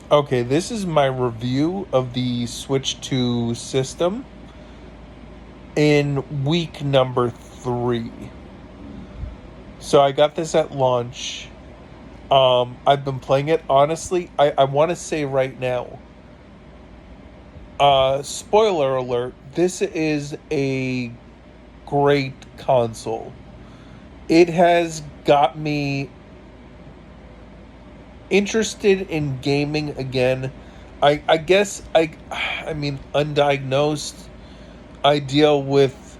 Okay, this is my review of the Switch 2 system in week number 3. So I got this at launch. I've been playing it. Honestly, I want to say right now, spoiler alert, this is a great console. It has got me interested in gaming again. I guess I mean undiagnosed. I deal with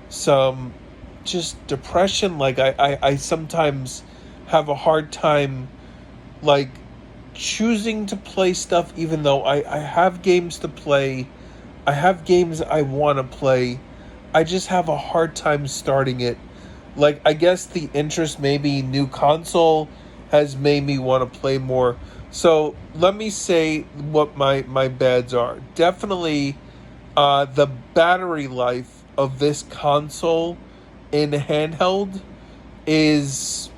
some just depression. Like I sometimes have a hard time like choosing to play stuff even though I have games to play. I have games I want to play. I just have a hard time starting it. Like I guess the interest, maybe new console, has made me want to play more. So let me say what my bads are. Definitely the battery life of this console in handheld is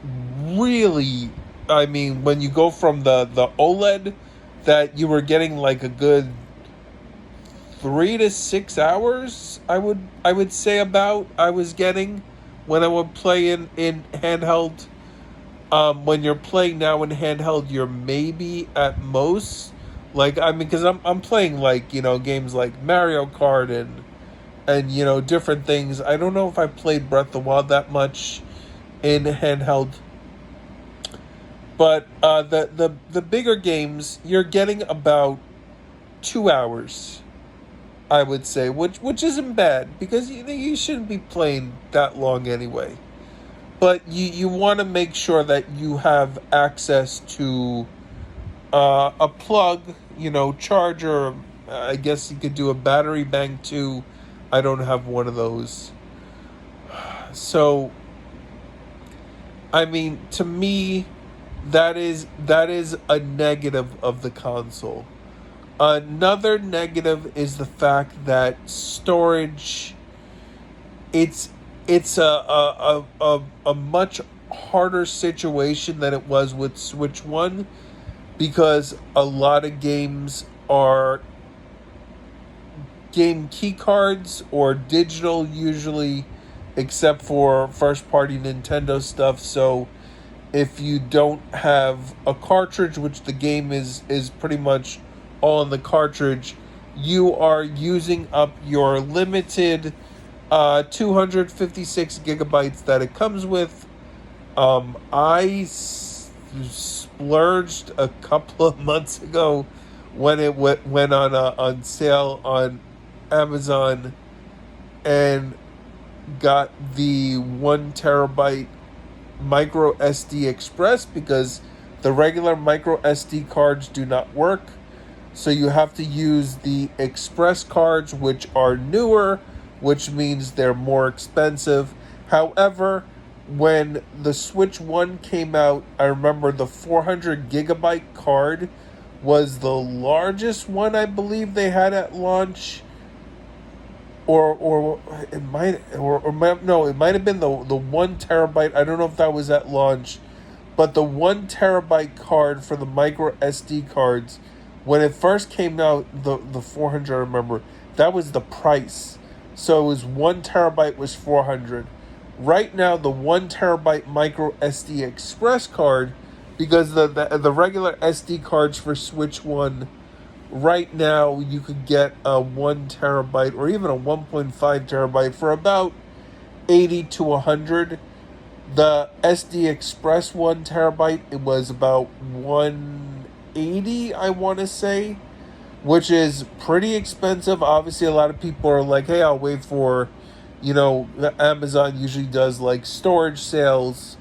really, I mean, when you go from the OLED that you were getting like a good 3 to 6 hours, I would say about I was getting when I would play in handheld. When you're playing now in handheld, you're maybe at most, like, I mean, because I'm playing, like, games like Mario Kart and different things. I don't know if I played Breath of the Wild that much in handheld, but the bigger games you're getting about 2 hours, I would say, which isn't bad because you shouldn't be playing that long anyway. But you want to make sure that you have access to a plug, charger. I guess you could do a battery bank too. I don't have one of those. So, I mean, to me, that is a negative of the console. Another negative is the fact that storage. It's a much harder situation than it was with Switch One because a lot of games are game key cards or digital usually, except for first party Nintendo stuff. So if you don't have a cartridge, which the game is pretty much all in the cartridge, you are using up your limited 256 gigabytes that it comes with. I splurged a couple of months ago when it went on sale on Amazon and got the 1 terabyte micro SD Express because the regular micro SD cards do not work. So you have to use the Express cards, which are newer, which means they're more expensive. However, when the Switch 1 came out, I remember the 400 gigabyte card was the largest one I believe they had at launch, or it might no, it might have been the 1 terabyte. I don't know if that was at launch, but the 1 terabyte card for the micro SD cards, when it first came out, the 400, I remember that was the price. So it was 1 terabyte was 400. Right now, the 1 terabyte micro SD Express card, because the regular SD cards for Switch One, right now you could get a 1 terabyte or even a 1.5 terabyte for about 80 to 100. The SD Express 1 terabyte, it was about 180, I want to say, which is pretty expensive. Obviously, a lot of people are like, hey, I'll wait for, Amazon usually does like storage sales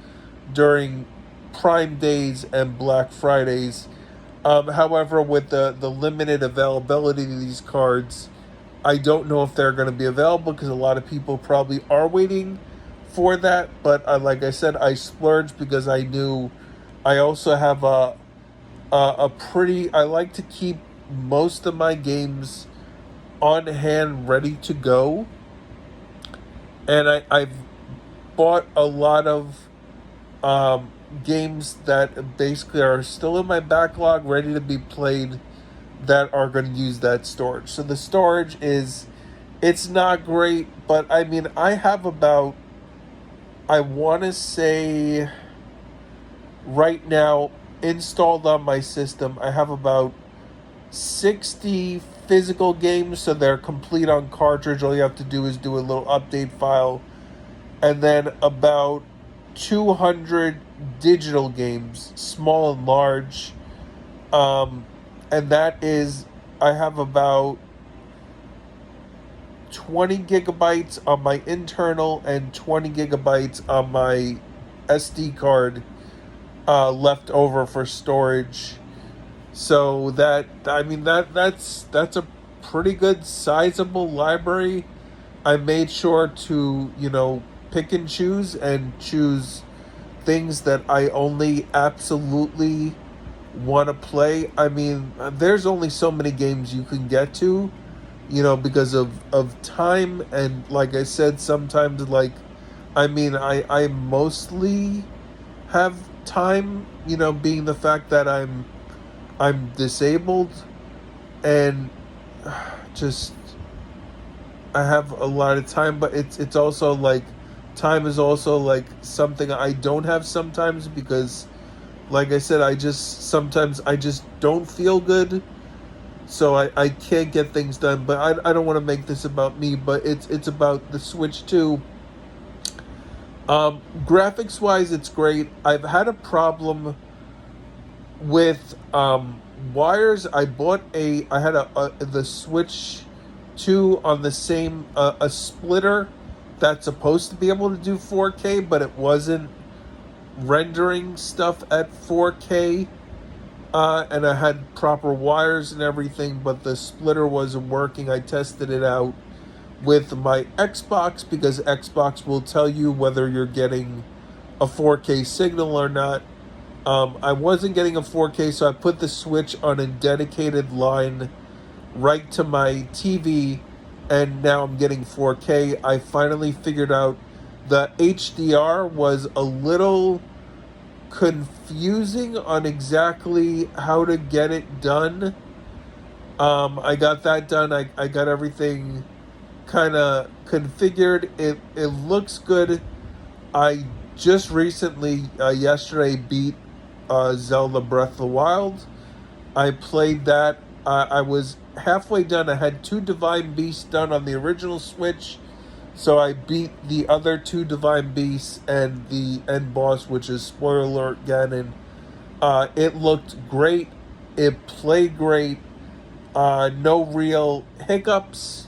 during Prime Days and Black Fridays. However, with the limited availability of these cards, I don't know if they're going to be available because a lot of people probably are waiting for that. But like I said, I splurged because I knew I also have a pretty. I like to keep most of my games on hand, ready to go, and I've bought a lot of games that basically are still in my backlog, ready to be played, that are going to use that storage. So the storage is, it's not great, but I mean, I have about, I want to say right now installed on my system, I have about 60 physical games, so they're complete on cartridge. All you have to do is do a little update file, and then about 200 digital games, small and large. And that is, I have about 20 gigabytes on my internal and 20 gigabytes on my SD card left over for storage. So that, I mean, that's a pretty good sizable library. I made sure to, pick and choose things that I only absolutely want to play. I mean, there's only so many games you can get to, because of time. And like I said, sometimes, like, I mean, I mostly have time, being the fact that I'm disabled, and just, I have a lot of time. But it's also like, time is also like something I don't have sometimes, because like I said, sometimes I just don't feel good, so I can't get things done. But I don't want to make this about me, but it's about the Switch 2. Graphics wise, it's great. I've had a problem with wires. I had the Switch 2 on the same, a splitter that's supposed to be able to do 4K, but it wasn't rendering stuff at 4K, and I had proper wires and everything, but the splitter wasn't working. I tested it out with my Xbox, because Xbox will tell you whether you're getting a 4K signal or not. I wasn't getting a 4K, so I put the Switch on a dedicated line right to my TV, and now I'm getting 4K. I finally figured out the HDR was a little confusing on exactly how to get it done. I got that done. I got everything kind of configured. It looks good. I just recently, yesterday, beat Zelda Breath of the Wild. I played that. I was halfway done. I had 2 Divine Beasts done on the original Switch, so I beat the other 2 Divine Beasts and the end boss, which is, spoiler alert, Ganon. It looked great. It played great. No real hiccups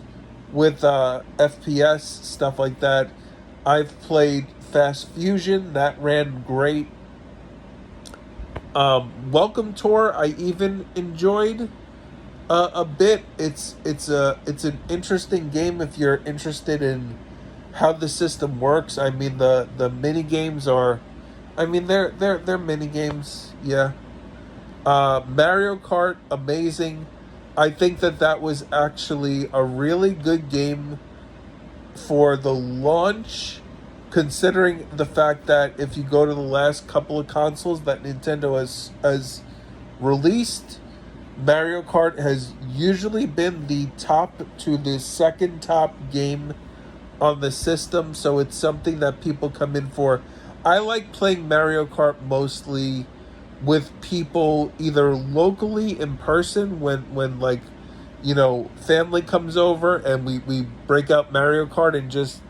with FPS, stuff like that. I've played Fast Fusion. That ran great. Welcome Tour, I even enjoyed a bit. It's an interesting game if you're interested in how the system works. I mean, the mini games are, I mean, they're mini games, yeah. Mario Kart, amazing. I think that was actually a really good game for the launch, considering the fact that if you go to the last couple of consoles that Nintendo has released, Mario Kart has usually been the top to the second top game on the system, so it's something that people come in for. I like playing Mario Kart mostly with people, either locally in person, when like, family comes over and we break out Mario Kart and just,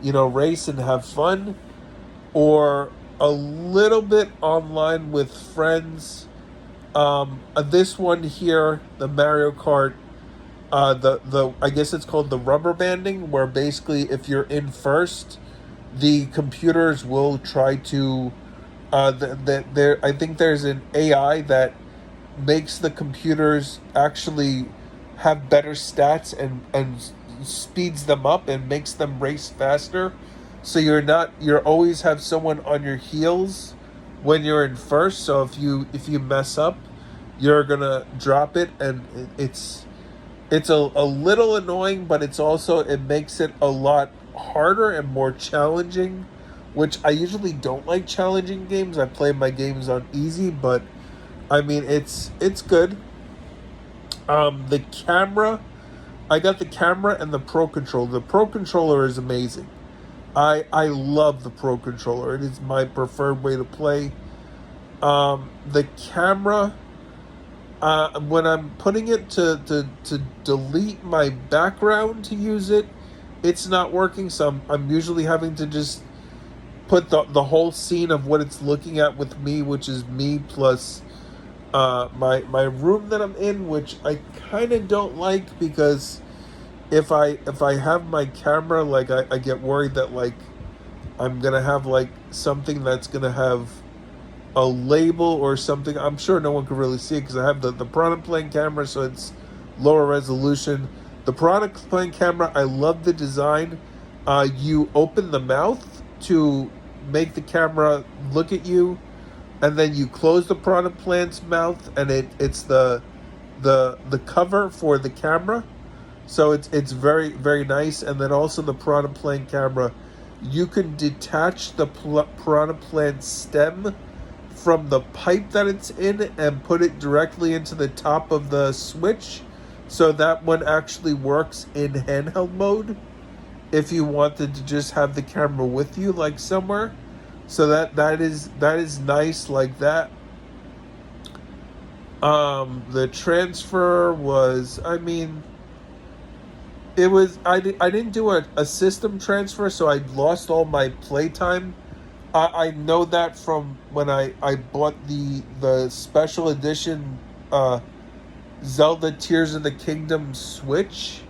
race and have fun, or a little bit online with friends. This one here, the Mario Kart, the I guess it's called the rubber banding, where basically if you're in first, the computers will try to, I think there's an AI that makes the computers actually have better stats and speeds them up and makes them race faster. So you're always have someone on your heels when you're in first. So if you mess up, you're gonna drop it, and it's a little annoying, but it makes it a lot harder and more challenging which I usually don't like challenging games. I play my games on easy, but I mean it's good. The camera, I got the camera and the Pro Controller. The Pro Controller is amazing. I love the Pro Controller. It is my preferred way to play. The camera, when I'm putting it to delete my background to use it, it's not working. So I'm usually having to just put the whole scene of what it's looking at with me, which is me plus my room that I'm in, which I kind of don't like, because if I have my camera, like I get worried that like I'm gonna have like something that's gonna have a label or something. I'm sure no one can really see it because I have the product plane camera, so it's lower resolution. The product plane camera, I love the design. You open the mouth to make the camera look at you, and then you close the product plane's mouth, and it's the cover for the camera. So it's very very nice. And then also the product plane camera, you can detach the product plane stem from the pipe that it's in and put it directly into the top of the Switch, so that one actually works in handheld mode if you wanted to just have the camera with you like somewhere. So that is nice like that. The transfer was, I mean, it was, I didn't do a system transfer, so I lost all my playtime. I know that from when I bought the special edition Zelda Tears of the Kingdom Switch,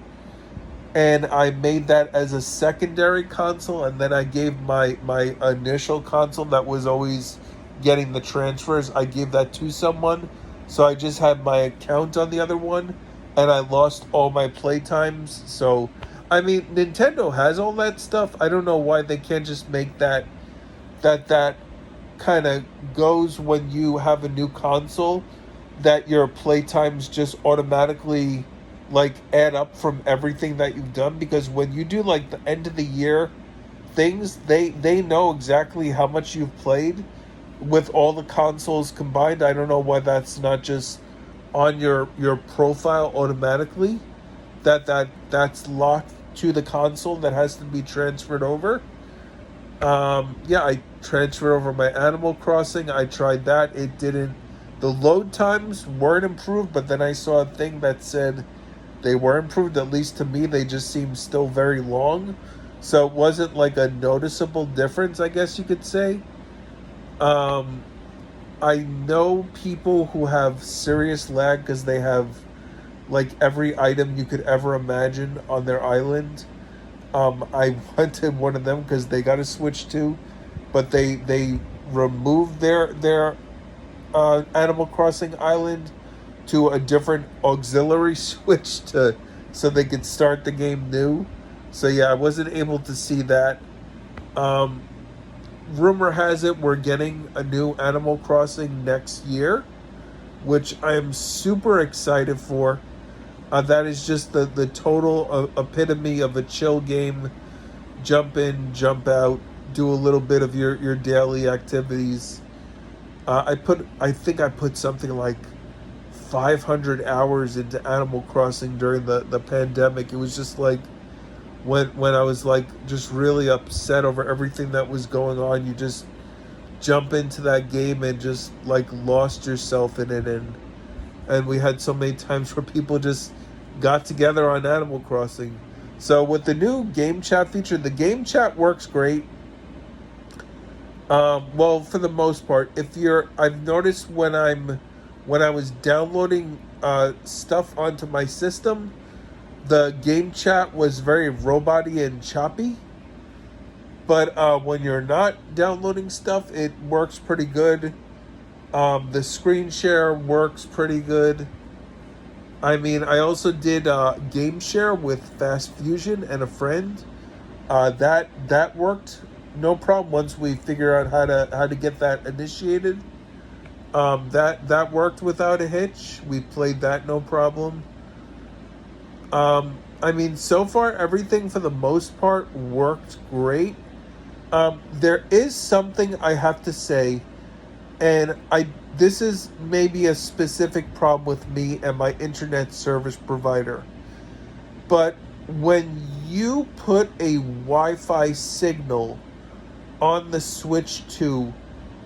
and I made that as a secondary console, and then I gave my initial console that was always getting the transfers, I gave that to someone. So I just had my account on the other one, and I lost all my playtimes. So, I mean, Nintendo has all that stuff. I don't know why they can't just make that kind of goes when you have a new console, that your playtimes just automatically like add up from everything that you've done. Because when you do like the end of the year things, they know exactly how much you've played with all the consoles combined. I don't know why that's not just on your profile automatically, that's locked to the console that has to be transferred over. Yeah, I transferred over my Animal Crossing. I tried that. It didn't. The load times weren't improved, but then I saw a thing that said they were improved. At least to me, they just seemed still very long. So it wasn't like a noticeable difference, I guess you could say. I know people who have serious lag because they have like every item you could ever imagine on their island. I wanted one of them because they got a Switch too, but they removed their Animal Crossing island to a different auxiliary switch to so they could start the game new. So yeah, I wasn't able to see that. Um, Rumor has it we're getting a new Animal Crossing next year, which I am super excited for. That is just the total epitome of a chill game. Jump in, jump out, do a little bit of your daily activities. I think I put something like 500 hours into Animal Crossing during the pandemic. It was just like when I was like just really upset over everything that was going on, you just jump into that game and just like lost yourself in it. And we had so many times where people just got together on Animal Crossing. So with the new game chat feature, the game chat works great. Well, for the most part, I've noticed when I was downloading stuff onto my system, the game chat was very robot-y and choppy. But when you're not downloading stuff, it works pretty good. The screen share works pretty good. I mean, I also did game share with Fast Fusion and a friend. That worked no problem once we figure out how to get that initiated. That worked without a hitch. We played that no problem. I mean, so far everything for the most part worked great. There is something I have to say, and I this is maybe a specific problem with me and my internet service provider. But when you put a Wi-Fi signal on the Switch 2,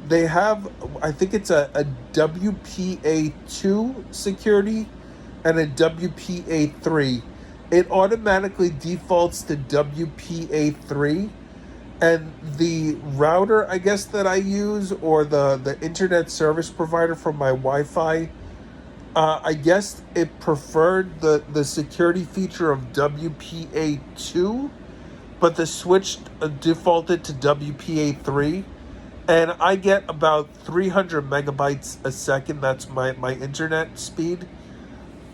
they have, I think it's a WPA2 security and a WPA3. It automatically defaults to WPA3, and the router, I guess, that I use, or the internet service provider for my Wi-Fi, I guess it preferred the security feature of WPA2, but the Switch defaulted to WPA3, and I get about 300 megabytes a second. That's my internet speed.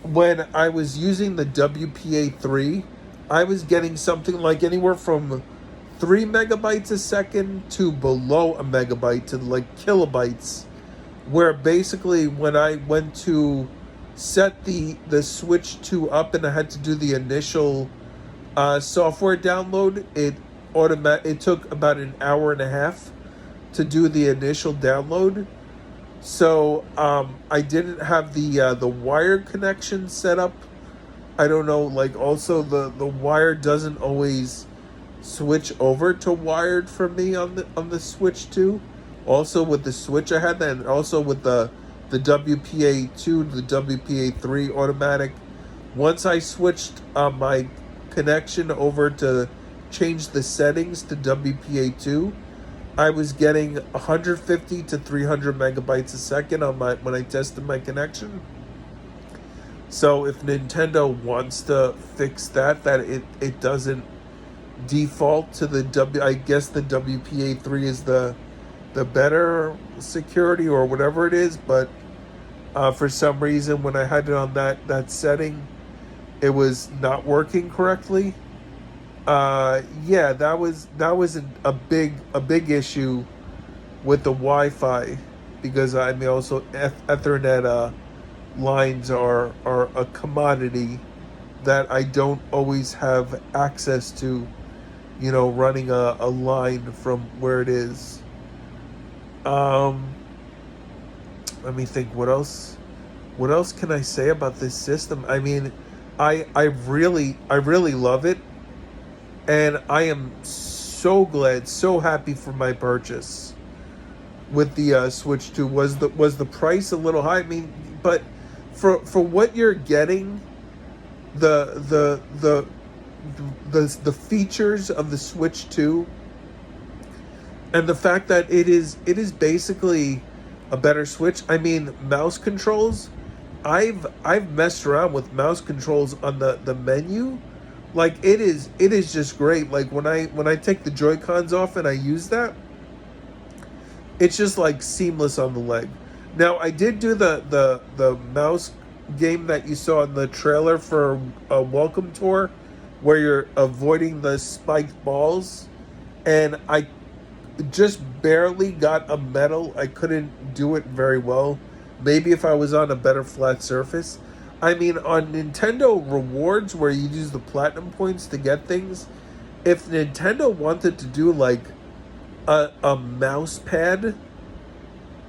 When I was using the WPA3, I was getting something like anywhere from 3 megabytes a second to below a megabyte to like kilobytes, where basically when I went to set the Switch 2 up and I had to do the initial software download, it took about an hour and a half to do the initial download. So I didn't have the wired connection set up. I don't know, like also the wire doesn't always switch over to wired for me on the Switch 2. Also with the Switch I had that, and also with the WPA2 to the WPA3 automatic. Once I switched my connection over to change the settings to WPA2, I was getting 150 to 300 megabytes a second on my when I tested my connection. So if Nintendo wants to fix that it doesn't default to I guess the WPA3 is the better security or whatever it is, but for some reason when I had it on that setting, it was not working correctly. Yeah, that was a big issue with the Wi-Fi, because I mean also Ethernet lines are a commodity that I don't always have access to, running a line from where it is. Um, Let me think. What else? What else can I say about this system? I mean, I really love it, and I am so glad, so happy for my purchase with the Switch 2. Was the price a little high? I mean, but for what you're getting, the the the the features of the Switch 2, and the fact that it is basically a better Switch. I mean, mouse controls. I've messed around with mouse controls on the menu. Like it is just great. Like when I take the Joy-Cons off and I use that, it's just like seamless on the leg. Now I did do the mouse game that you saw in the trailer for a Welcome Tour, where you're avoiding the spiked balls, and I just barely got a medal. I couldn't do it very well. Maybe if I was on a better flat surface. I mean, on Nintendo Rewards, where you use the platinum points to get things, if Nintendo wanted to do like a mouse pad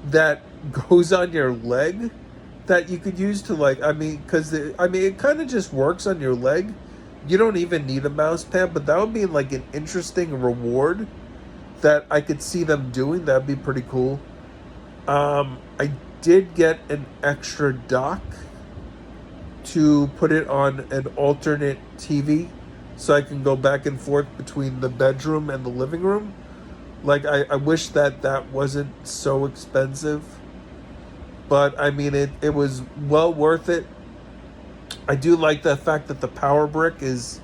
that goes on your leg that you could use to, like, I mean, because it kind of just works on your leg. You don't even need a mouse pad, but that would be like an interesting reward that I could see them doing. That'd be pretty cool. I did get an extra dock to put it on an alternate TV, so I can go back and forth between the bedroom and the living room. Like, I wish that wasn't so expensive, but I mean, it was well worth it. I do like the fact that the power brick is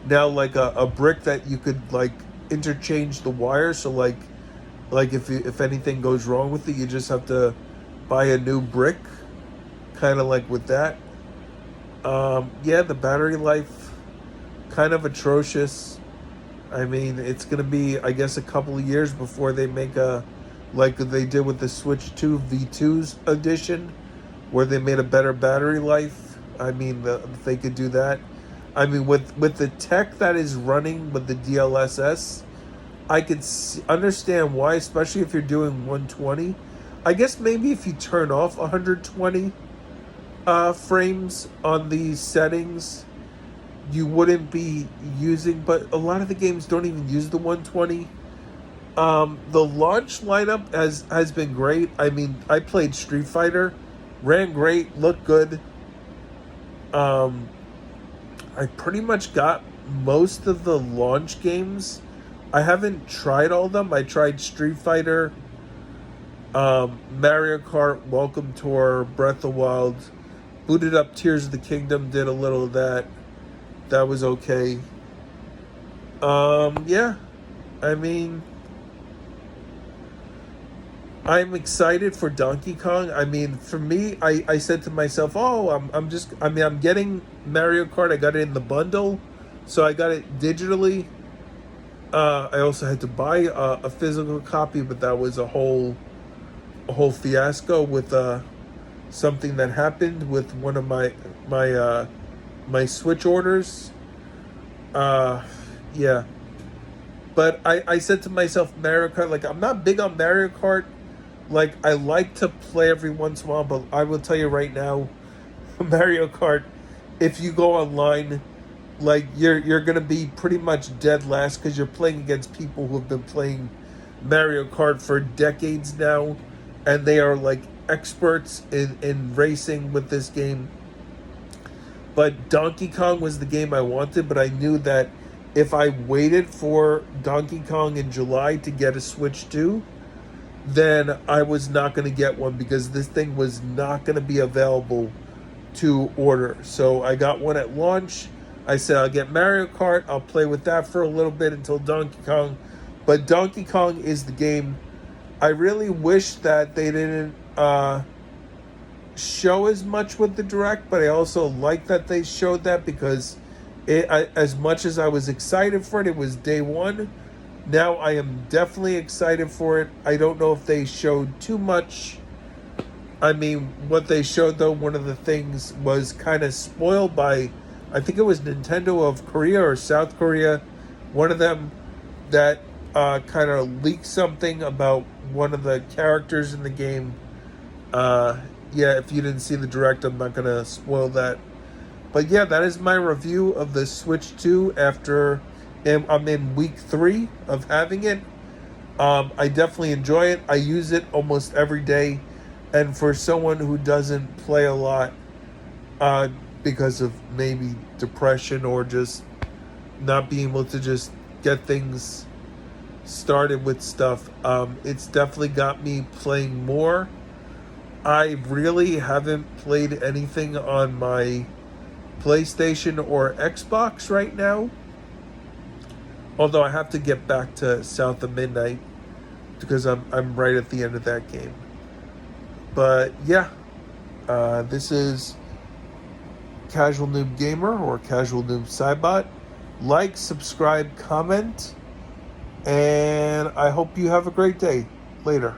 now like a brick that you could like interchange the wire. So like if anything goes wrong with it, you just have to buy a new brick, kind of like with that. Yeah, the battery life kind of atrocious. I mean, it's gonna be, I guess, a couple of years before they make a, like they did with the Switch 2 V2's edition, where they made a better battery life. I mean, if they could do that. I mean, with the tech that is running with the DLSS, I could understand why, especially if you're doing 120. I guess maybe if you turn off 120 frames on these settings, you wouldn't be using. But a lot of the games don't even use the 120. The launch lineup has been great. I mean, I played Street Fighter, ran great, looked good. I pretty much got most of the launch games. I haven't tried all of them. I tried Street Fighter, Mario Kart, Welcome Tour, Breath of the Wild, booted up Tears of the Kingdom, did a little of that. That was okay. Yeah. I mean, I'm excited for Donkey Kong. I mean, for me, I said to myself, oh, I'm getting Mario Kart. I got it in the bundle, so I got it digitally. I also had to buy a physical copy, but that was a whole fiasco with something that happened with one of my Switch orders. Yeah. But I said to myself, Mario Kart, like, I'm not big on Mario Kart. Like, I like to play every once in a while, but I will tell you right now, Mario Kart, if you go online, like, you're gonna be pretty much dead last because you're playing against people who have been playing Mario Kart for decades now, and they are like experts in racing with this game. But Donkey Kong was the game I wanted, but I knew that if I waited for Donkey Kong in July to get a Switch 2, then I was not going to get one because this thing was not going to be available to order. So I got one at launch. I said I'll get Mario Kart. I'll play with that for a little bit until Donkey Kong. But Donkey Kong is the game. I really wish that they didn't show as much with the Direct, but I also like that they showed that because as much as I was excited for it, it was day one. Now I am definitely excited for it. I don't know if they showed too much. I mean, what they showed, though, one of the things was kind of spoiled by, I think it was Nintendo of Korea or South Korea, one of them that kind of leaked something about one of the characters in the game. Yeah, if you didn't see the Direct, I'm not going to spoil that. But yeah, that is my review of the Switch 2 after I'm in week 3 of having it. I definitely enjoy it. I use it almost every day. And for someone who doesn't play a lot because of maybe depression or just not being able to just get things started with stuff, it's definitely got me playing more. I really haven't played anything on my PlayStation or Xbox right now. Although I have to get back to South of Midnight because I'm right at the end of that game. But yeah, this is Casual Noob Gamer or Casual Noob Cybot. Like, subscribe, comment, and I hope you have a great day. Later.